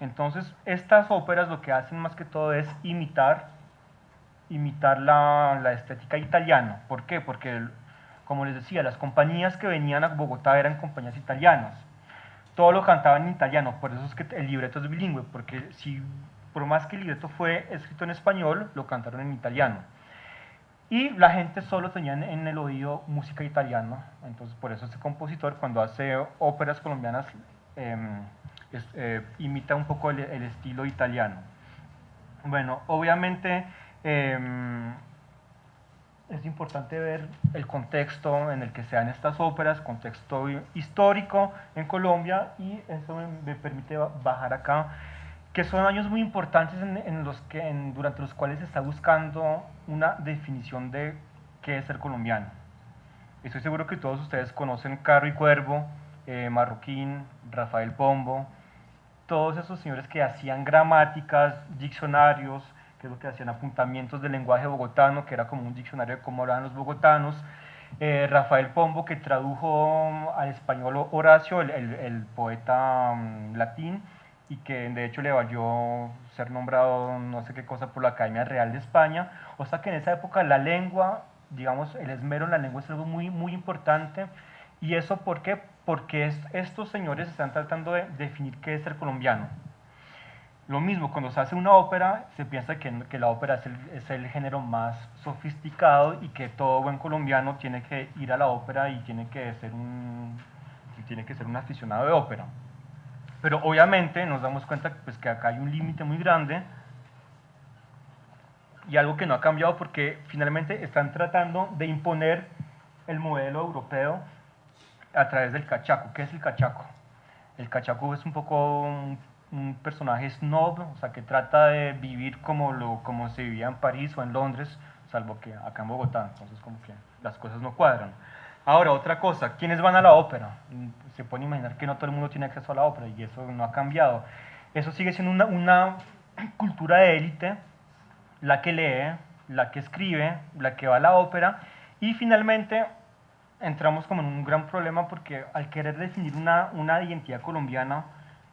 Entonces, estas óperas lo que hacen más que todo es imitar la estética italiana. ¿Por qué? Porque, como les decía, las compañías que venían a Bogotá eran compañías italianas. Todo lo cantaban en italiano, por eso es que el libreto es bilingüe, porque si, por más que el libreto fue escrito en español, lo cantaron en italiano. Y la gente solo tenía en el oído música italiana, entonces por eso este compositor cuando hace óperas colombianas eh, imita un poco el estilo italiano. Bueno, obviamente es importante ver el contexto en el que se dan estas óperas, contexto histórico en Colombia, y eso me permite bajar acá, que son años muy importantes durante los cuales se está buscando una definición de qué es ser colombiano. Estoy seguro que todos ustedes conocen Carro y Cuervo, Marroquín, Rafael Pombo, todos esos señores que hacían gramáticas, diccionarios, que es lo que hacían, apuntamientos del lenguaje bogotano, que era como un diccionario de cómo hablaban los bogotanos. Rafael Pombo, que tradujo al español Horacio, el poeta latín, y que de hecho le valió ser nombrado no sé qué cosa por la Academia Real de España. O sea que en esa época la lengua, digamos, el esmero en la lengua es algo muy, muy importante. ¿Y eso por qué? Porque estos señores están tratando de definir qué es ser colombiano. Lo mismo, cuando se hace una ópera, se piensa que la ópera es el género más sofisticado y que todo buen colombiano tiene que ir a la ópera y tiene que ser un aficionado de ópera. Pero obviamente nos damos cuenta pues, que acá hay un límite muy grande y algo que no ha cambiado porque finalmente están tratando de imponer el modelo europeo a través del cachaco. ¿Qué es el cachaco? El cachaco es un poco un personaje snob, o sea, que trata de vivir como se vivía en París o en Londres, salvo que acá en Bogotá, entonces como que las cosas no cuadran. Ahora, otra cosa, ¿quiénes van a la ópera? Se pueden imaginar que no todo el mundo tiene acceso a la ópera y eso no ha cambiado. Eso sigue siendo una cultura de élite, la que lee, la que escribe, la que va a la ópera, y finalmente entramos como en un gran problema porque al querer definir una identidad colombiana,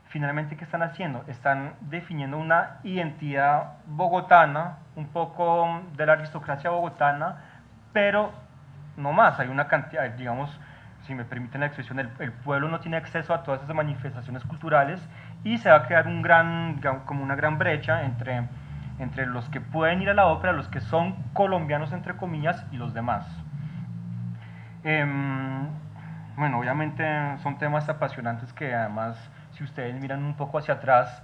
finalmente ¿qué están haciendo? Están definiendo una identidad bogotana, un poco de la aristocracia bogotana, pero no más, hay una cantidad, digamos, si me permiten la expresión, el pueblo no tiene acceso a todas esas manifestaciones culturales y se va a crear como una gran brecha entre los que pueden ir a la ópera, los que son colombianos entre comillas y los demás. Bueno, obviamente son temas apasionantes que además, si ustedes miran un poco hacia atrás,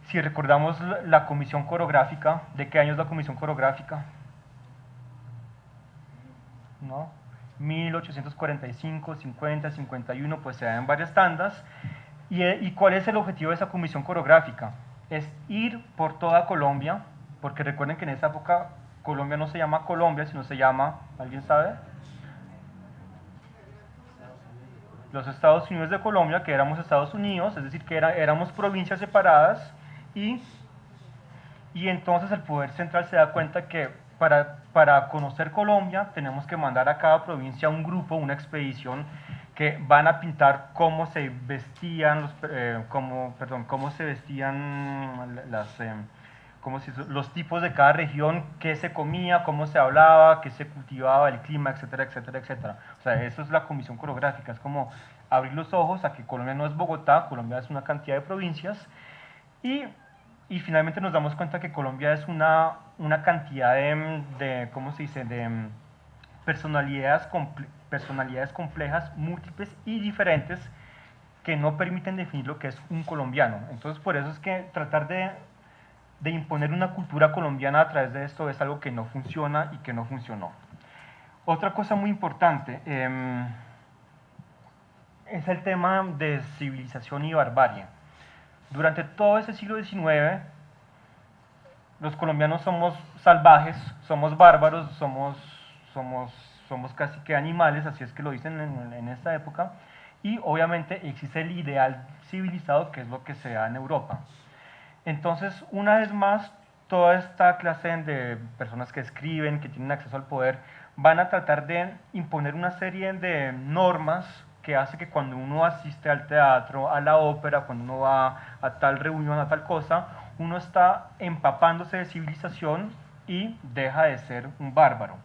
si recordamos la comisión coreográfica, ¿de qué año es la comisión coreográfica? ¿No? 1845, 50, 51, pues se da en varias tandas. ¿Y cuál es el objetivo de esa comisión coreográfica? Es ir por toda Colombia, porque recuerden que en esa época Colombia no se llama Colombia, sino se llama, ¿alguien sabe? Los Estados Unidos de Colombia, que éramos Estados Unidos, es decir, que éramos provincias separadas, y, y entonces el poder central se da cuenta que para conocer Colombia tenemos que mandar a cada provincia un grupo, una expedición, que van a pintar cómo se vestían cómo se vestían los tipos de cada región, qué se comía, cómo se hablaba, qué se cultivaba, el clima, etcétera, etcétera, etcétera. O sea, eso es la comisión coreográfica, es como abrir los ojos a que Colombia no es Bogotá, Colombia es una cantidad de provincias y, y finalmente nos damos cuenta que Colombia es una cantidad ¿cómo se dice?, de personalidades complejas, múltiples y diferentes que no permiten definir lo que es un colombiano. Entonces, por eso es que tratar de imponer una cultura colombiana a través de esto es algo que no funciona y que no funcionó. Otra cosa muy importante es el tema de civilización y barbarie. Durante todo ese siglo XIX, los colombianos somos salvajes, somos bárbaros, somos casi que animales, así es que lo dicen en esta época, y obviamente existe el ideal civilizado, que es lo que se da en Europa. Entonces, una vez más, toda esta clase de personas que escriben, que tienen acceso al poder, van a tratar de imponer una serie de normas que hace que cuando uno asiste al teatro, a la ópera, cuando uno va a tal reunión, a tal cosa, uno está empapándose de civilización y deja de ser un bárbaro.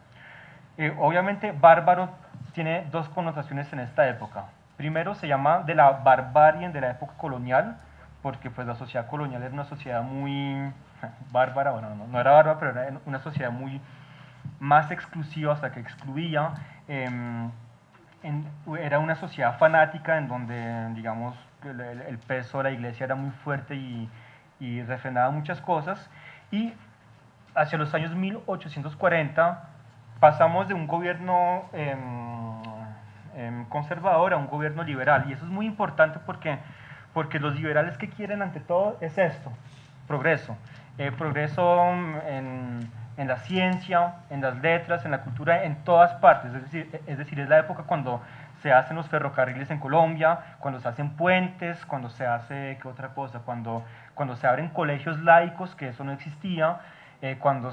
Obviamente, bárbaro tiene dos connotaciones en esta época. Primero, se llama de la barbarie de la época colonial, porque pues la sociedad colonial era una sociedad muy bárbara, bueno, no era bárbara, pero era una sociedad muy más exclusiva, hasta que excluía. Eh, Era una sociedad fanática en donde, digamos, el peso de la iglesia era muy fuerte y refrenaba muchas cosas. Y hacia los años 1840 pasamos de un gobierno conservador a un gobierno liberal. Y eso es muy importante porque los liberales que quieren ante todo es esto, progreso. Progreso en la ciencia, en las letras, en la cultura, en todas partes. Es la época cuando se hacen los ferrocarriles en Colombia, cuando se hacen puentes, cuando se hace, ¿qué otra cosa? Cuando se abren colegios laicos, que eso no existía, cuando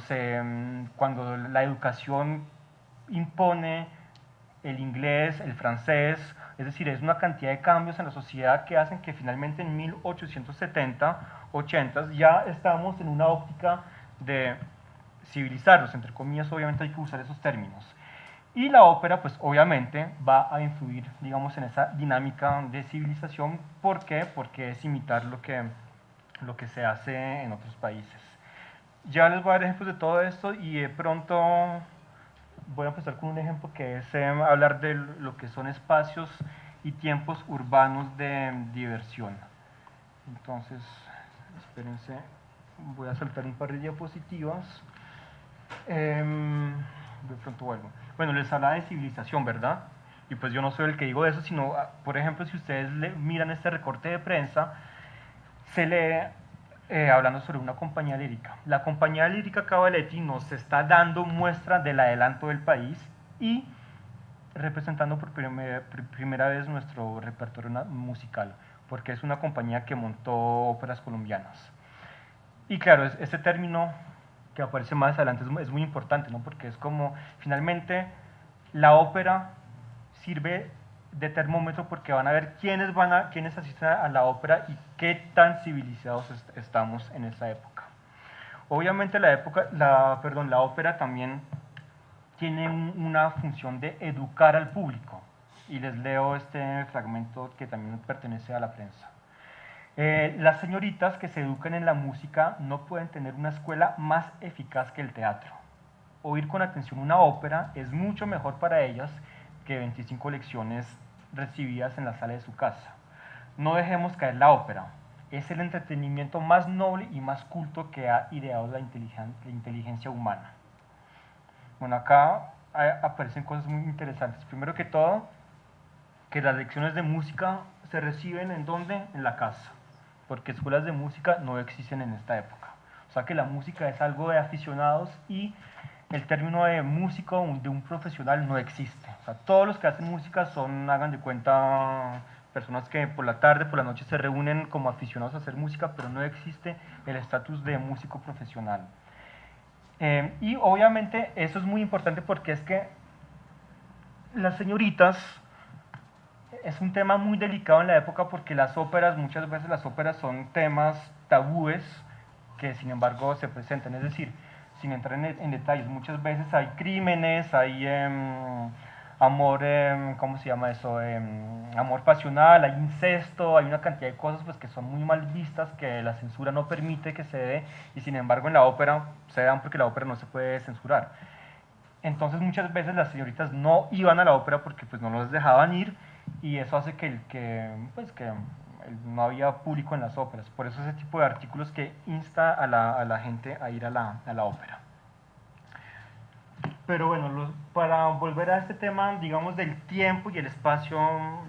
la educación impone el inglés, el francés, es decir, es una cantidad de cambios en la sociedad que hacen que finalmente en 1870, 80 ya estamos en una óptica de civilizarlos, entre comillas, obviamente hay que usar esos términos. Y la ópera, pues obviamente va a influir, digamos, en esa dinámica de civilización. ¿Por qué? Porque es imitar lo que se hace en otros países. Ya les voy a dar ejemplos de todo esto y de pronto voy a empezar con un ejemplo que es hablar de lo que son espacios y tiempos urbanos de diversión. Entonces, espérense, voy a saltar un par de diapositivas. De pronto vuelvo. Bueno, les hablaba de civilización, ¿verdad? Y pues yo no soy el que digo eso, sino, por ejemplo, si ustedes miran este recorte de prensa, se lee hablando sobre una compañía lírica. La compañía lírica Cavaletti nos está dando muestra del adelanto del país y representando por primera vez nuestro repertorio musical, porque es una compañía que montó óperas colombianas. Y claro, este término que aparece más adelante es muy importante, ¿no? Porque es como, finalmente, la ópera sirve de termómetro porque van a ver quiénes asisten a la ópera y qué tan civilizados estamos en esa época. Obviamente la ópera también tiene una función de educar al público. Y les leo este fragmento que también pertenece a la prensa. Las señoritas que se educan en la música no pueden tener una escuela más eficaz que el teatro. Oír con atención una ópera es mucho mejor para ellas que 25 lecciones recibidas en la sala de su casa. No dejemos caer la ópera. Es el entretenimiento más noble y más culto que ha ideado la inteligencia humana. Bueno, acá aparecen cosas muy interesantes. Primero que todo, que las lecciones de música se reciben ¿en dónde? En la casa, porque escuelas de música no existen en esta época. O sea que la música es algo de aficionados y el término de músico, de un profesional, no existe. O sea, todos los que hacen música son, hagan de cuenta, personas que por la tarde, por la noche se reúnen como aficionados a hacer música, pero no existe el estatus de músico profesional. Y obviamente eso es muy importante porque es que las señoritas es un tema muy delicado en la época porque las óperas, muchas veces las óperas son temas tabúes que sin embargo se presentan, es decir, sin entrar en detalles, muchas veces hay crímenes, hay amor, ¿cómo se llama eso? Amor pasional, hay incesto, hay una cantidad de cosas pues, que son muy mal vistas, que la censura no permite que se dé, y sin embargo en la ópera se dan porque la ópera no se puede censurar. Entonces muchas veces las señoritas no iban a la ópera porque pues no los dejaban ir y eso hace que no había público en las óperas. Por eso ese tipo de artículos que insta a la gente a ir a la ópera. Pero bueno, para volver a este tema, digamos, del tiempo y el espacio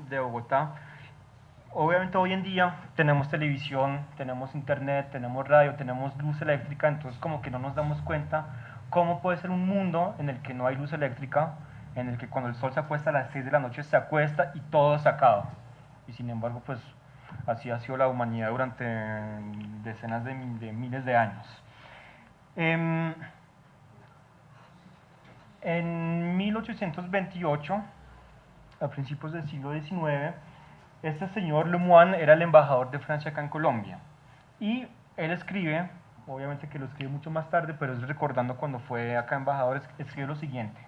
de Bogotá, obviamente hoy en día tenemos televisión, tenemos internet, tenemos radio, tenemos luz eléctrica, entonces como que no nos damos cuenta cómo puede ser un mundo en el que no hay luz eléctrica, en el que cuando el sol se acuesta a las 6 de la noche se acuesta y todo se acaba. Y sin embargo, pues así ha sido la humanidad durante decenas de miles de años. En 1828 a principios del siglo XIX, este señor Lemoine era el embajador de Francia acá en Colombia. Y él escribe, obviamente que lo escribe mucho más tarde, pero es recordando cuando fue acá embajador, escribe lo siguiente.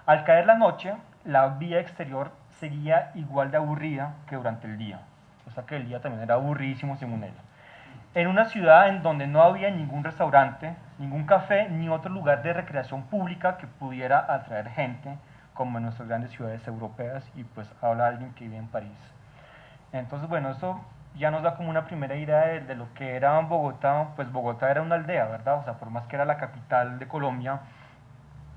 Al caer la noche, la vía exterior seguía igual de aburrida que durante el día. O sea que el día también era aburridísimo según él. En una ciudad en donde no había ningún restaurante, ningún café, ni otro lugar de recreación pública que pudiera atraer gente, como en nuestras grandes ciudades europeas, y pues habla de alguien que vive en París. Entonces, bueno, eso ya nos da como una primera idea de lo que era Bogotá. Pues Bogotá era una aldea, ¿verdad? O sea, por más que era la capital de Colombia,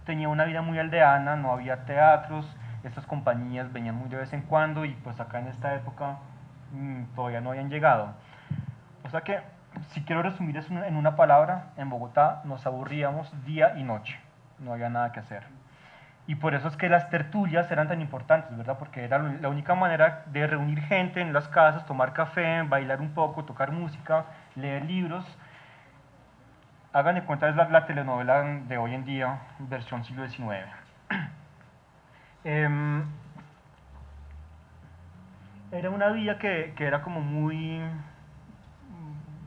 tenía una vida muy aldeana, no había teatros, estas compañías venían muy de vez en cuando y pues acá en esta época todavía no habían llegado. O sea que, si quiero resumir eso en una palabra, en Bogotá nos aburríamos día y noche, no había nada que hacer. Y por eso es que las tertulias eran tan importantes, ¿verdad? Porque era la única manera de reunir gente en las casas, tomar café, bailar un poco, tocar música, leer libros. Hagan de cuenta, es la telenovela de hoy en día, versión siglo XIX. Era una vida que era como muy...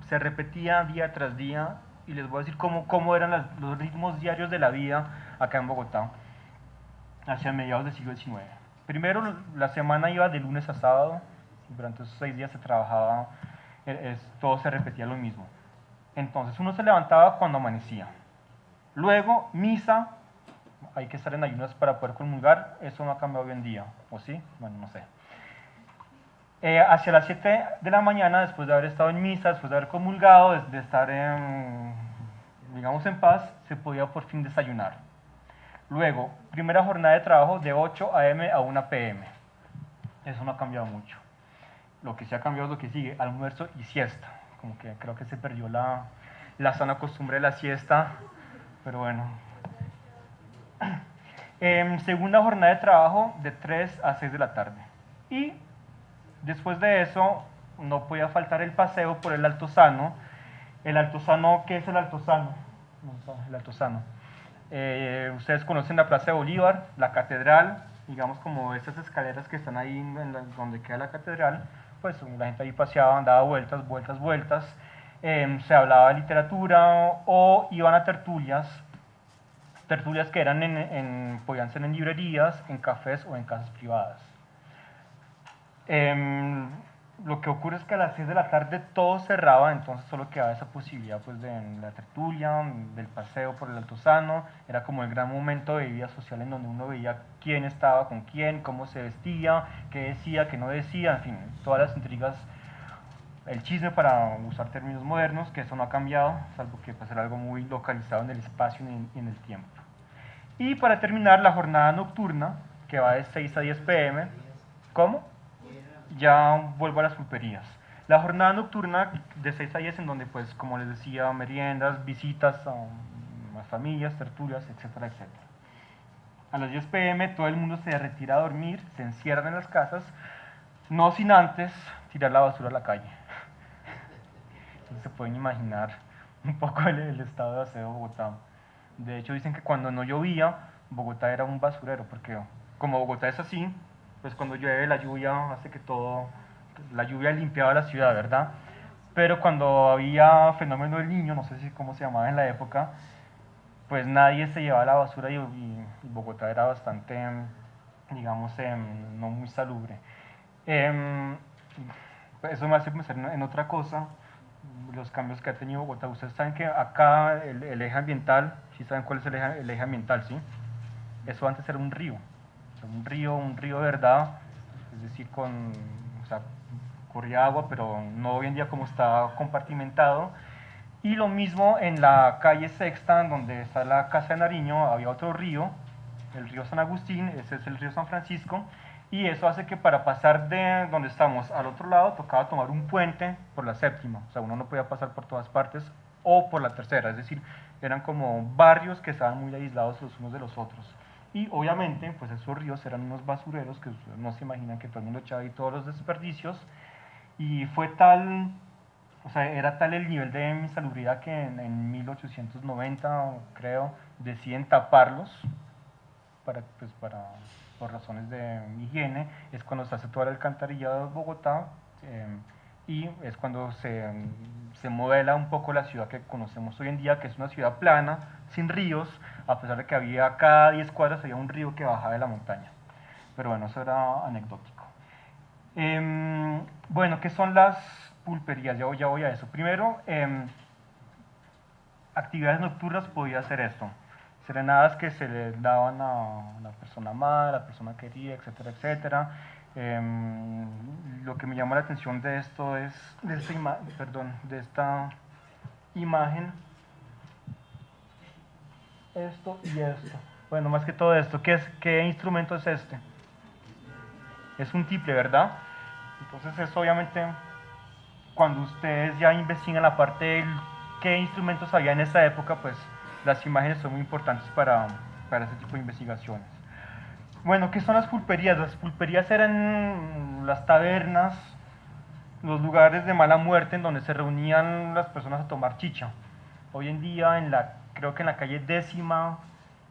se repetía día tras día, y les voy a decir cómo eran los ritmos diarios de la vida acá en Bogotá hacia mediados del siglo XIX. Primero, la semana iba de lunes a sábado, durante esos 6 días se trabajaba, todo se repetía lo mismo. Entonces uno se levantaba cuando amanecía. Luego, misa, hay que estar en ayunas para poder comulgar, eso no ha cambiado hoy en día, ¿o sí? Bueno, no sé. Hacia las 7 de la mañana, después de haber estado en misa, después de haber comulgado, de estar digamos en paz, se podía por fin desayunar. Luego, primera jornada de trabajo de 8 a.m. a 1 p.m. Eso no ha cambiado mucho. Lo que sí ha cambiado es lo que sigue, almuerzo y siesta. Como que creo que se perdió la sana costumbre de la siesta, pero bueno. Segunda jornada de trabajo de 3 a 6 de la tarde. Y después de eso, no podía faltar el paseo por el Altozano. El Altozano, ¿qué es el Altozano? El Altozano. Ustedes conocen la Plaza de Bolívar, la catedral, digamos como esas escaleras que están ahí donde queda la catedral, pues la gente ahí paseaba, daba vueltas, vueltas, vueltas, se hablaba de literatura o iban a tertulias que eran podían ser en librerías, en cafés o en casas privadas. Lo que ocurre es que a las 6 de la tarde todo cerraba, entonces solo quedaba esa posibilidad pues de la tertulia, del paseo por el Altozano. Era como el gran momento de vida social en donde uno veía quién estaba con quién, cómo se vestía, qué decía, qué no decía, en fin, todas las intrigas, el chisme para usar términos modernos, que eso no ha cambiado, salvo que pues era algo muy localizado en el espacio y en el tiempo. Y para terminar, la jornada nocturna, que va de 6 a 10 p.m. ¿Cómo? Ya vuelvo a las pulperías. La jornada nocturna de 6 a 10, en donde, pues, como les decía, meriendas, visitas a las familias, tertulias, etcétera, etcétera. A las 10 p.m. todo el mundo se retira a dormir, se encierra en las casas, no sin antes tirar la basura a la calle. Entonces se pueden imaginar un poco el estado de aseo de Bogotá. De hecho, dicen que cuando no llovía, Bogotá era un basurero, porque como Bogotá es así, pues cuando llueve la lluvia hace que todo, la lluvia limpiaba la ciudad, ¿verdad? Pero cuando había fenómeno del Niño, no sé si cómo se llamaba en la época, pues nadie se llevaba la basura y Bogotá era bastante, digamos, no muy salubre. Eso me hace pensar en otra cosa, los cambios que ha tenido Bogotá. Ustedes saben que acá el eje ambiental, ¿sí saben cuál es el eje ambiental, sí? Eso antes era un río de verdad, es decir, o sea, corría agua, pero no hoy en día como está compartimentado. Y lo mismo en la calle Sexta, donde está la Casa de Nariño, había otro río, el río San Agustín, ese es el río San Francisco, y eso hace que para pasar de donde estamos al otro lado tocaba tomar un puente por la séptima, o sea, uno no podía pasar por todas partes, o por la tercera, es decir, eran como barrios que estaban muy aislados los unos de los otros. Y obviamente, pues esos ríos eran unos basureros que ustedes no se imaginan, que todo el mundo echaba ahí todos los desperdicios, y fue tal, o sea, era tal el nivel de insalubridad que en 1890, creo, deciden taparlos para por razones de higiene, es cuando se hace toda la alcantarillado de Bogotá, y es cuando se modela un poco la ciudad que conocemos hoy en día, que es una ciudad plana, sin ríos, a pesar de que había cada 10 cuadras había un río que bajaba de la montaña. Pero bueno, eso era anecdótico. Bueno, ¿qué son las pulperías? Ya voy a eso. Primero, actividades nocturnas podía hacer esto. Serenadas que se le daban a la persona amada, a la persona querida, etcétera, etcétera. Lo que me llama la atención de esto es, de esta imagen, esto y esto. Bueno, más que todo esto, ¿qué instrumento es este? Es un tiple, ¿verdad? Entonces es obviamente cuando ustedes ya investigan la parte de qué instrumentos había en esa época, pues las imágenes son muy importantes para ese tipo de investigaciones. Bueno, ¿qué son las pulperías? Las pulperías eran las tabernas, los lugares de mala muerte en donde se reunían las personas a tomar chicha. Hoy en día, creo que en la calle 10ª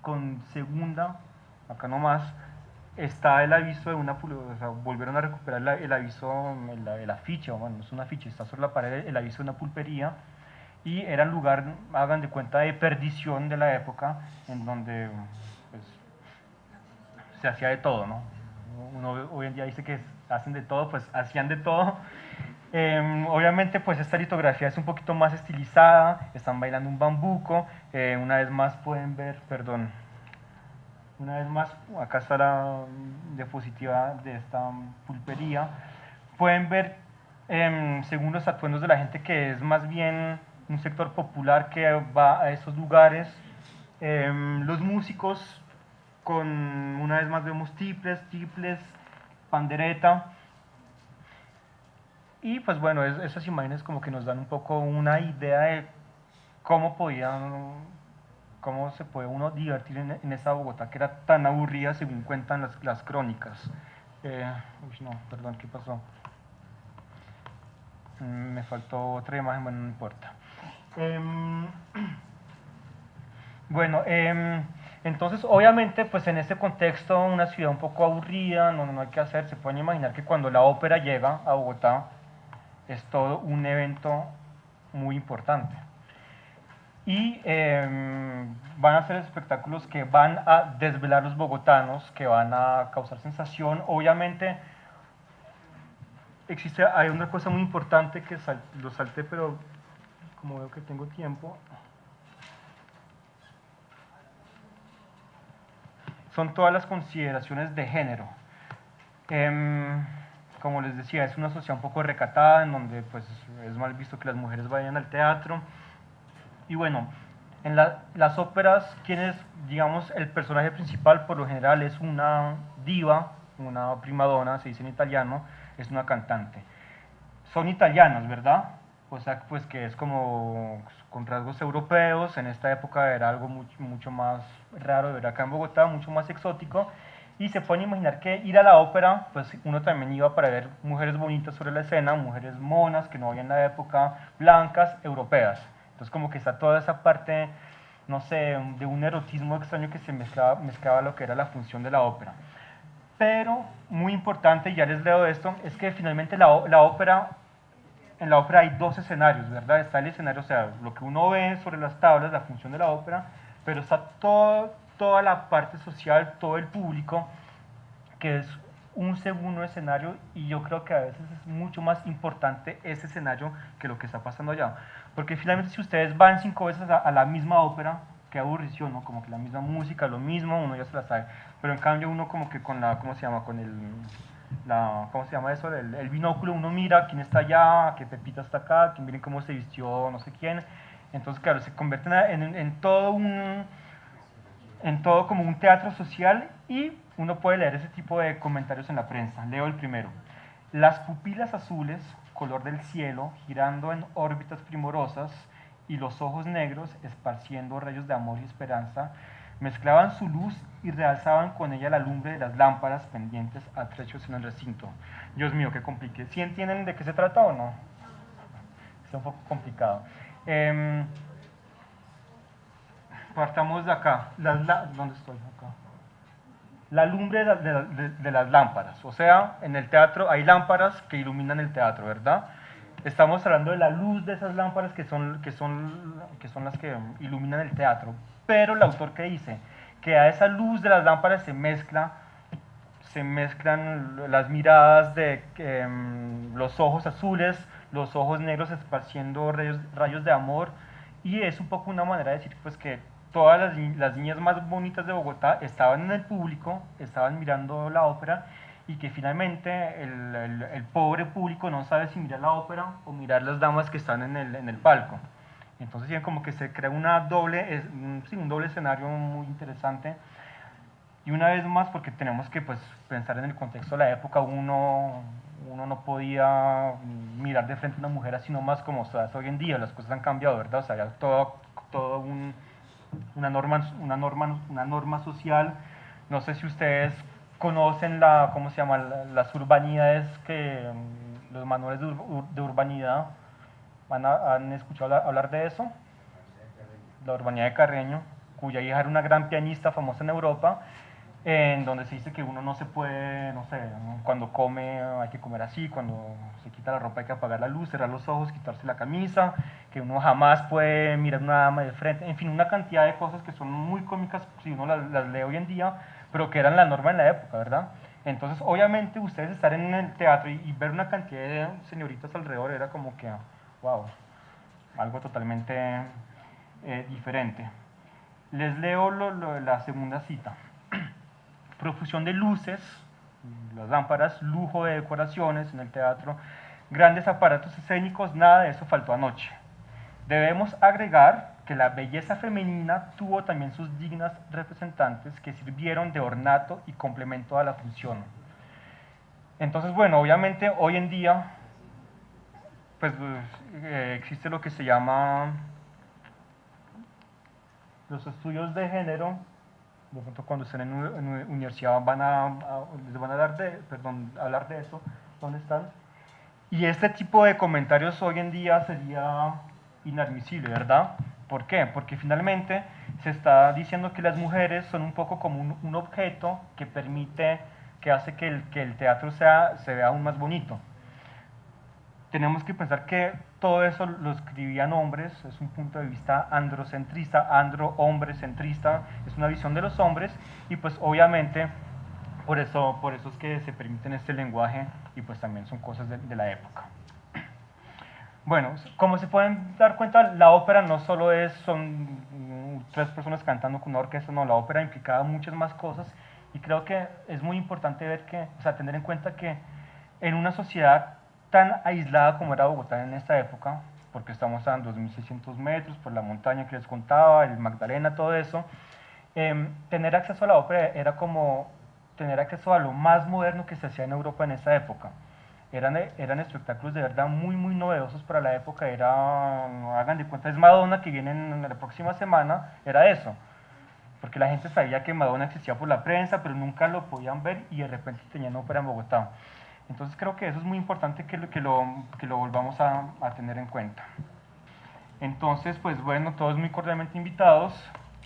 con segunda, acá nomás, está el aviso de una, o sea, volvieron a recuperar el aviso, el afiche, bueno, no es un afiche, está sobre la pared el aviso de una pulpería, y era el lugar, hagan de cuenta, de perdición de la época, en donde pues, se hacía de todo, ¿no? Uno hoy en día dice que hacen de todo, pues hacían de todo. Obviamente pues esta litografía es un poquito más estilizada, están bailando un bambuco, una vez más pueden ver, perdón, una vez más, acá está la diapositiva de esta pulpería. Pueden ver, según los atuendos de la gente, que es más bien un sector popular que va a esos lugares. Los músicos, una vez más vemos tiples, pandereta. Y pues bueno, esas imágenes como que nos dan un poco una idea de cómo cómo se puede uno divertir en esa Bogotá que era tan aburrida según cuentan las crónicas. No, perdón, ¿qué pasó? Me faltó otra imagen, bueno, no importa. Bueno, entonces obviamente pues en ese contexto una ciudad un poco aburrida, no hay que hacer, se pueden imaginar que cuando la ópera llega a Bogotá es todo un evento muy importante. Y van a ser espectáculos que van a desvelar a los bogotanos, que van a causar sensación. Obviamente hay una cosa muy importante que lo salté, pero como veo que tengo tiempo, son todas las consideraciones de género. Como les decía, es una sociedad un poco recatada, en donde pues, es mal visto que las mujeres vayan al teatro. Y bueno, en las óperas, digamos, el personaje principal por lo general es una diva, una primadona, se dice en italiano, es una cantante. Son italianos, ¿verdad? O sea, pues que es como con rasgos europeos, en esta época era algo mucho más raro de ver acá en Bogotá, mucho más exótico, y se pueden imaginar que ir a la ópera, pues uno también iba para ver mujeres bonitas sobre la escena, mujeres monas que no había en la época, blancas, europeas. Entonces como que está toda esa parte, no sé, de un erotismo extraño que se mezclaba lo que era la función de la ópera. Pero muy importante, ya les leo esto, es que finalmente en la ópera hay dos escenarios, ¿verdad? Está el escenario, o sea, lo que uno ve sobre las tablas, la función de la ópera, pero está toda la parte social, todo el público, que es un segundo escenario, y yo creo que a veces es mucho más importante ese escenario que lo que está pasando allá. Porque finalmente si ustedes van 5 veces a la misma ópera, qué aburrición, ¿no? Como que la misma música, lo mismo, uno ya se la sabe. Pero en cambio uno como que con ¿cómo se llama? Con ¿cómo se llama eso? El binóculo, uno mira quién está allá, qué Pepita está acá, quién miren cómo se vistió, no sé quién. Entonces, claro, se convierte en todo como un teatro social, y uno puede leer ese tipo de comentarios en la prensa. Leo el primero. Las pupilas azules, color del cielo, girando en órbitas primorosas, y los ojos negros, esparciendo rayos de amor y esperanza, mezclaban su luz y realzaban con ella la lumbre de las lámparas pendientes a trechos en el recinto. Dios mío, qué compliqué. ¿Sí entienden de qué se trata o no? Está un poco complicado. Partamos de acá. ¿Dónde estoy? Acá. la lumbre de las lámparas. O sea, en el teatro hay lámparas que iluminan el teatro, ¿verdad? Estamos hablando de la luz de esas lámparas que son las que iluminan el teatro. Pero el autor que dice que a esa luz de las lámparas se mezclan las miradas de los ojos azules, los ojos negros esparciendo rayos de amor, y es un poco una manera de decir pues que todas las niñas más bonitas de Bogotá estaban en el público, estaban mirando la ópera, y que finalmente el pobre público no sabe si mirar la ópera o mirar las damas que están en el palco. Entonces como que se crea un doble escenario muy interesante. Y una vez más, porque tenemos que pues, pensar en el contexto de la época, uno no podía mirar de frente a una mujer así nomás como se hace hoy en día, las cosas han cambiado, ¿verdad? O sea, ya todo una norma social. No sé si ustedes conocen ¿cómo se llama? Las urbanidades, los manuales de urbanidad. ¿Han escuchado hablar de eso? La urbanidad de Carreño, cuya hija era una gran pianista famosa en Europa, en donde se dice que uno no se puede, no sé, cuando come hay que comer así, cuando se quita la ropa hay que apagar la luz, cerrar los ojos, quitarse la camisa, que uno jamás puede mirar a una dama de frente, en fin, una cantidad de cosas que son muy cómicas si uno las lee hoy en día, pero que eran la norma en la época, ¿verdad? Entonces, obviamente, ustedes estar en el teatro y ver una cantidad de señoritas alrededor era como que, wow, algo totalmente diferente. Les leo la segunda cita. Profusión de luces, las lámparas, lujo de decoraciones en el teatro, grandes aparatos escénicos, nada de eso faltó anoche. Debemos agregar que la belleza femenina tuvo también sus dignas representantes que sirvieron de ornato y complemento a la función. Entonces, bueno, obviamente hoy en día pues, existe lo que se llama los estudios de género. De pronto cuando estén en universidad les van a hablar de eso, ¿dónde están? Y este tipo de comentarios hoy en día sería inadmisible, ¿verdad? ¿Por qué? Porque finalmente se está diciendo que las mujeres son un poco como un objeto que hace que el teatro se vea aún más bonito. Tenemos que pensar que todo eso lo escribían hombres, es un punto de vista androcentrista, hombre centrista, es una visión de los hombres, y pues obviamente por eso es que se permiten este lenguaje, y pues también son cosas de la época. Bueno, como se pueden dar cuenta, la ópera no solo son tres personas cantando con una orquesta, no, la ópera implicaba muchas más cosas, y creo que es muy importante tener en cuenta que en una sociedad tan aislada como era Bogotá en esta época, porque estamos a 2.600 metros por la montaña que les contaba, el Magdalena, todo eso, tener acceso a la ópera era como tener acceso a lo más moderno que se hacía en Europa en esa época. Eran espectáculos de verdad muy, muy novedosos para la época. Hagan de cuenta, es Madonna que viene en la próxima semana, era eso. Porque la gente sabía que Madonna existía por la prensa, pero nunca lo podían ver, y de repente tenían ópera en Bogotá. Entonces creo que eso es muy importante que lo volvamos a tener en cuenta. Entonces, pues bueno, todos muy cordialmente invitados,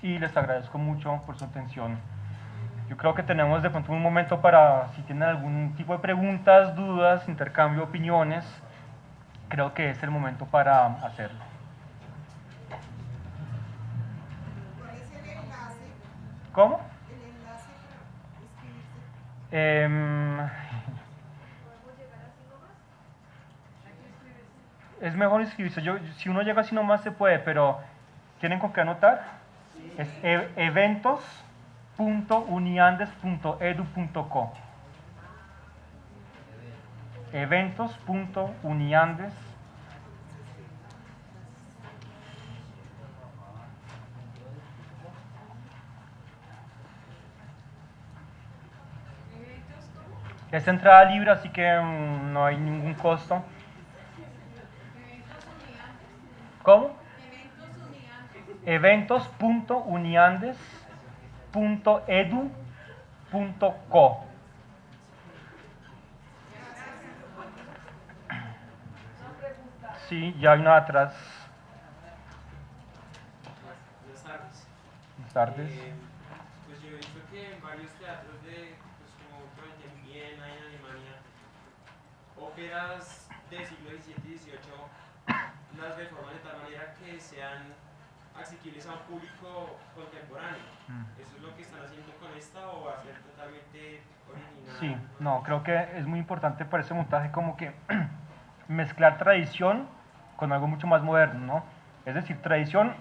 y les agradezco mucho por su atención. Yo creo que tenemos de pronto un momento para, si tienen algún tipo de preguntas, dudas, intercambio de opiniones, creo que es el momento para hacerlo. ¿Cuál es el enlace? ¿Cómo? El enlace para inscribirse. ¿Podemos llegar así nomás? Hay que inscribirse. Es mejor inscribirse. Si uno llega así nomás se puede, pero ¿tienen con qué anotar? Sí. Es eventos.uniandes.edu.co. Eventos.uniandes. Es entrada libre, así que no hay ningún costo. ¿Cómo? Eventos.uniandes.edu.co. Sí, ya hay una atrás. Buenas tardes. Buenas tardes. Pues yo he visto que en varios teatros de óperas del siglo XVII y XVIII las reforman de tal manera que sean asequibles a un público contemporáneo. ¿Eso es lo que están haciendo con esta o va a ser totalmente original? Sí, no, creo que es muy importante para ese montaje como que mezclar tradición con algo mucho más moderno, ¿no? Es decir, tradición,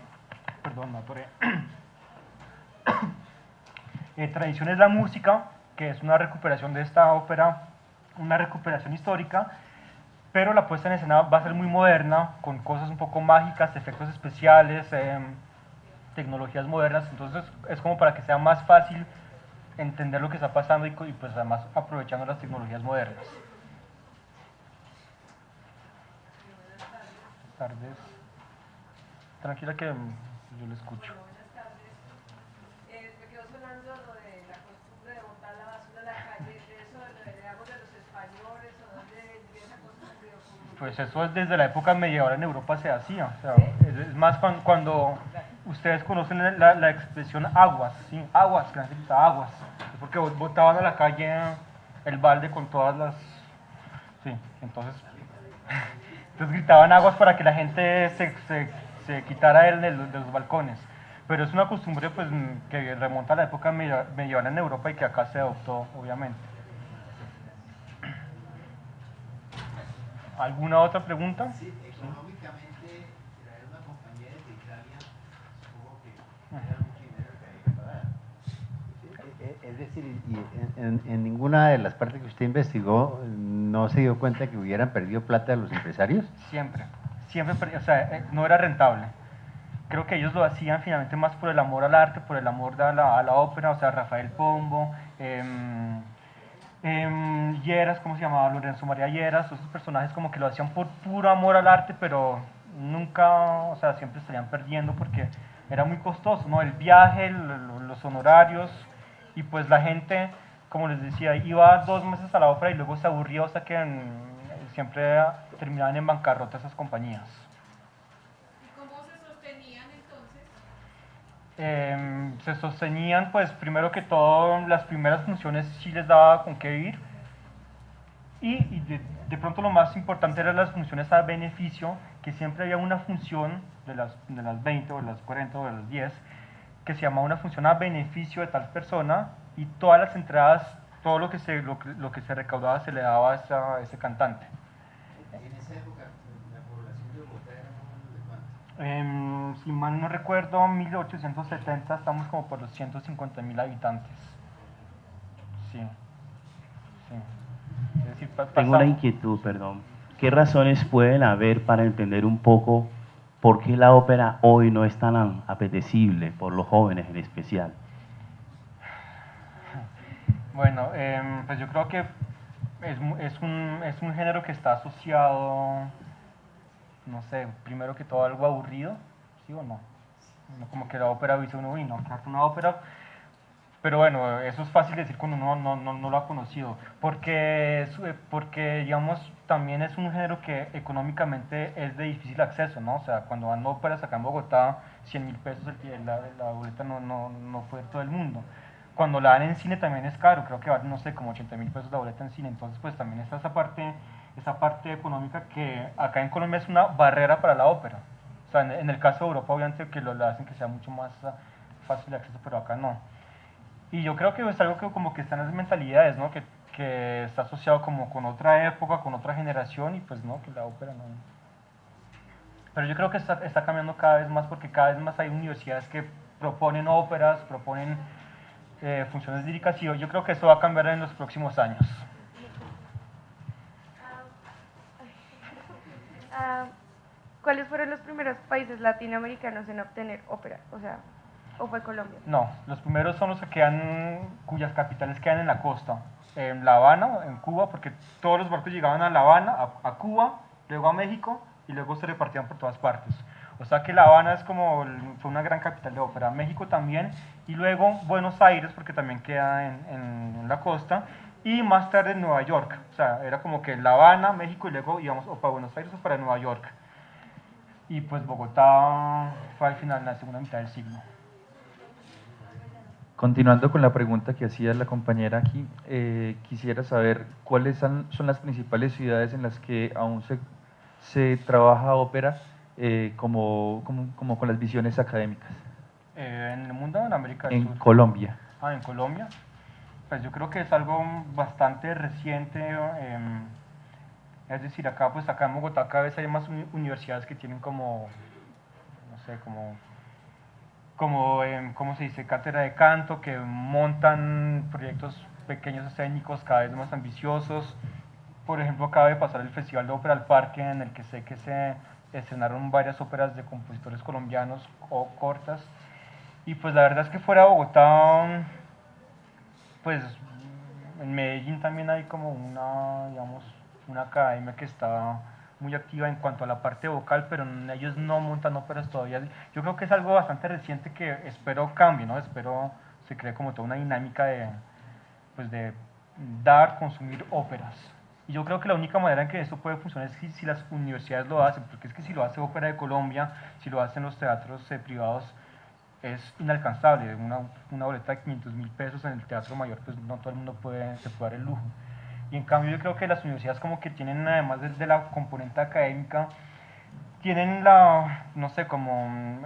perdón, me atoré. Tradición es la música, que es una recuperación de esta ópera, una recuperación histórica, pero la puesta en escena va a ser muy moderna, con cosas un poco mágicas, efectos especiales, tecnologías modernas, entonces es como para que sea más fácil entender lo que está pasando y pues además aprovechando las tecnologías modernas. Buenas tardes. Tranquila que yo lo escucho. Bueno, buenas tardes. Me quedó sonando lo de la costumbre de botar la basura a la calle, de eso de lo heredamos de los españoles o dónde viene esa costumbre. Pues eso es desde la época medieval en Europa se hacía, o sea, es más cuando ustedes conocen la expresión aguas, ¿sí? Aguas, que la gente grita aguas, es porque botaban a la calle el balde con todas las, sí, entonces gritaban aguas para que la gente se quitara de los balcones, pero es una costumbre pues que remonta a la época medieval en Europa y que acá se adoptó, obviamente. ¿Alguna otra pregunta? Sí, económicamente, traer una compañía desde Italia, supongo que era mucho dinero que hay que pagar. Es decir, en ninguna de las partes que usted investigó, ¿no se dio cuenta que hubieran perdido plata a los empresarios? Siempre, o sea, no era rentable. Creo que ellos lo hacían finalmente más por el amor al arte, por el amor a la ópera, o sea, Rafael Pombo, Lleras, ¿cómo se llamaba? Lorenzo María Lleras, esos personajes como que lo hacían por puro amor al arte, pero nunca, o sea, siempre estarían perdiendo porque era muy costoso, ¿no? El viaje, los honorarios, y pues la gente, como les decía, iba 2 meses a la ópera y luego se aburría, o sea que siempre terminaban en bancarrota esas compañías. ¿Y cómo se sostenían entonces? Se sostenían, pues primero que todo, las primeras funciones sí les daba con qué vivir, y de pronto lo más importante eran las funciones a beneficio, que siempre había una función de las 20 o de las 40 o de las 10 que se llamaba una función a beneficio de tal persona, y todas las entradas, todo lo que se recaudaba se le daba a ese cantante. En esa época, la población de Bogotá era más o menos de cuánto? Si mal no recuerdo, 1870 estamos como por los 150.000 habitantes. Sí, sí. Es decir, Tengo una inquietud, perdón. ¿Qué razones pueden haber para entender un poco por qué la ópera hoy no es tan apetecible por los jóvenes en especial? Bueno, pues yo creo que es un género que está asociado, no sé, primero que todo algo aburrido, ¿sí o no? Como que la ópera dice uno, uy, no, claro, una ópera. Pero bueno, eso es fácil decir cuando uno no lo ha conocido, porque digamos, también es un género que económicamente es de difícil acceso, ¿no? O sea, cuando van óperas acá en Bogotá, 100.000 pesos la boleta no puede todo el mundo. Cuando la dan en cine también es caro, creo que vale, no sé, como 80.000 pesos la boleta en cine, entonces pues también está esa parte económica que acá en Colombia es una barrera para la ópera. O sea, en el caso de Europa obviamente que lo hacen que sea mucho más fácil de acceso, pero acá no. Y yo creo que es algo que como que está en las mentalidades, ¿no? Que está asociado como con otra época, con otra generación, y pues no, que la ópera no. Pero yo creo que está cambiando cada vez más, porque cada vez más hay universidades que proponen óperas, proponen funciones líricas, y yo creo que eso va a cambiar en los próximos años. ¿Cuáles fueron los primeros países latinoamericanos en obtener ópera? O sea, ¿o fue Colombia? No, los primeros son los que cuyas capitales quedan en la costa. En La Habana, en Cuba, porque todos los barcos llegaban a La Habana, a Cuba, luego a México, y luego se repartían por todas partes. O sea que La Habana es fue una gran capital de ópera. México también, y luego Buenos Aires, porque también queda en la costa, y más tarde Nueva York. O sea, era como que La Habana, México, y luego íbamos o para Buenos Aires o para Nueva York. Y pues Bogotá fue al final, en la segunda mitad del siglo. Continuando con la pregunta que hacía la compañera aquí, quisiera saber cuáles son las principales ciudades en las que aún se trabaja ópera como con las visiones académicas. ¿En el mundo o en América del En Sur? Colombia. En Colombia. Pues yo creo que es algo bastante reciente. Es decir, acá en Bogotá cada vez hay más universidades que tienen como, no sé, ¿cómo se dice?, cátedra de canto, que montan proyectos pequeños escénicos cada vez más ambiciosos. Por ejemplo, acaba de pasar el Festival de Ópera al Parque, en el que sé que se estrenaron varias óperas de compositores colombianos o cortas. Y pues la verdad es que fuera de Bogotá, pues en Medellín también hay como digamos, una academia que está muy activa en cuanto a la parte vocal, pero ellos no montan óperas todavía. Yo creo que es algo bastante reciente que espero cambie, ¿no? Espero se cree como toda una dinámica pues de dar, consumir óperas. Y yo creo que la única manera en que esto puede funcionar es si las universidades lo hacen, porque es que si lo hace Ópera de Colombia, si lo hacen los teatros privados, es inalcanzable. Una boleta de 500.000 pesos en el Teatro Mayor, pues no todo el mundo se puede dar el lujo. Y en cambio yo creo que las universidades como que tienen, además de la componente académica, tienen no sé, como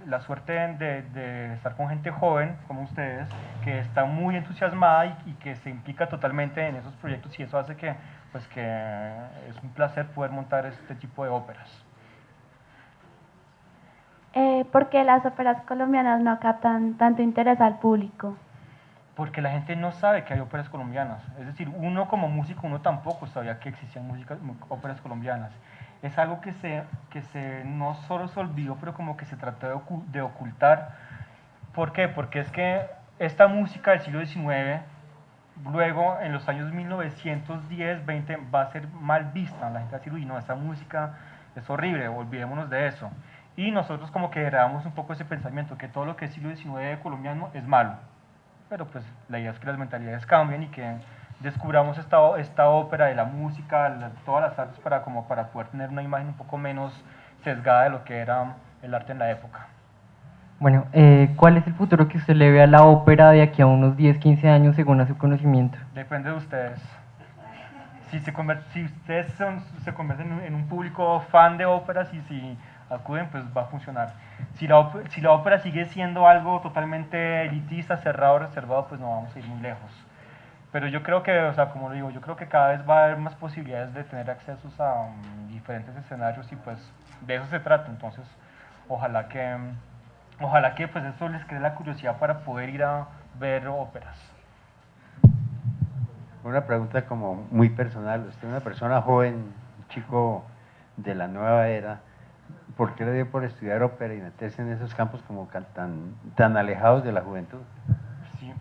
la suerte de estar con gente joven, como ustedes, que está muy entusiasmada y que se implica totalmente en esos proyectos, y eso hace que es un placer poder montar este tipo de óperas. ¿Por qué las óperas colombianas no captan tanto interés al público? Porque la gente no sabe que hay óperas colombianas. Es decir, uno como músico, uno tampoco sabía que existían óperas colombianas. Es algo que no solo se olvidó, pero como que se trató de ocultar. ¿Por qué? Porque es que esta música del siglo XIX, luego en los años 1910, 20, va a ser mal vista. La gente va a decir, uy, no, esta música es horrible, olvidémonos de eso. Y nosotros como que heredamos un poco ese pensamiento, que todo lo que es siglo XIX colombiano es malo. Pero pues la idea es que las mentalidades cambien y que descubramos esta ópera de la música, todas las artes para poder tener una imagen un poco menos sesgada de lo que era el arte en la época. Bueno, ¿cuál es el futuro que usted le ve a la ópera de aquí a unos 10, 15 años según a su conocimiento? Depende de ustedes. Si ustedes se convierten en un público fan de óperas y si acuden, pues va a funcionar. Si la ópera sigue siendo algo totalmente elitista, cerrado, reservado, pues no vamos a ir muy lejos. Pero yo creo que, o sea, como lo digo, yo creo que cada vez va a haber más posibilidades de tener accesos a diferentes escenarios y pues de eso se trata. Entonces, ojalá que pues eso les cree la curiosidad para poder ir a ver óperas. Una pregunta como muy personal. Usted es una persona joven, un chico de la nueva era. ¿Por qué le dio por estudiar ópera y meterse en esos campos como tan alejados de la juventud? Sí,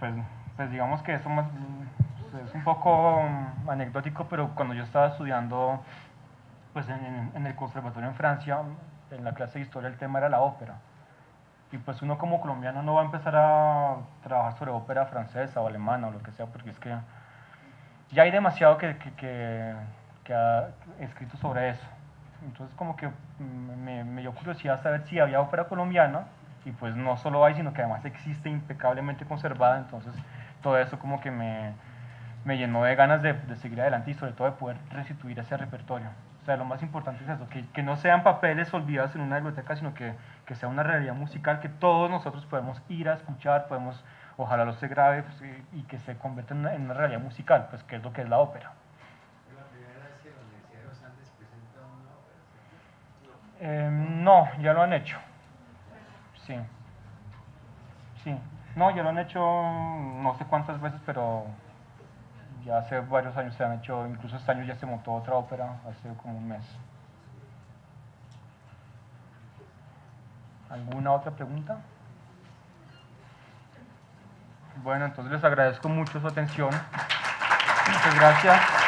pues digamos que eso es un poco anecdótico, pero cuando yo estaba estudiando pues en el conservatorio en Francia, en la clase de historia el tema era la ópera. Y pues uno como colombiano no va a empezar a trabajar sobre ópera francesa o alemana o lo que sea, porque es que ya hay demasiado que ha escrito sobre eso. Entonces como que me dio curiosidad saber si había ópera colombiana, y pues no solo hay, sino que además existe impecablemente conservada. Entonces todo eso como que me llenó de ganas de seguir adelante y sobre todo de poder restituir ese repertorio. O sea, lo más importante es eso, que no sean papeles olvidados en una biblioteca, sino que sea una realidad musical que todos nosotros podemos ir a escuchar, ojalá lo se grabe, pues, y que se convierta en una realidad musical, pues que es lo que es la ópera. ¿Es la primera vez que la Universidad de los Andes presenta una ópera? No, ya lo han hecho. Sí. No, ya lo han hecho no sé cuántas veces, pero ya hace varios años se han hecho, incluso este año ya se montó otra ópera, hace como un mes. ¿Alguna otra pregunta? Bueno, entonces les agradezco mucho su atención. Muchas gracias.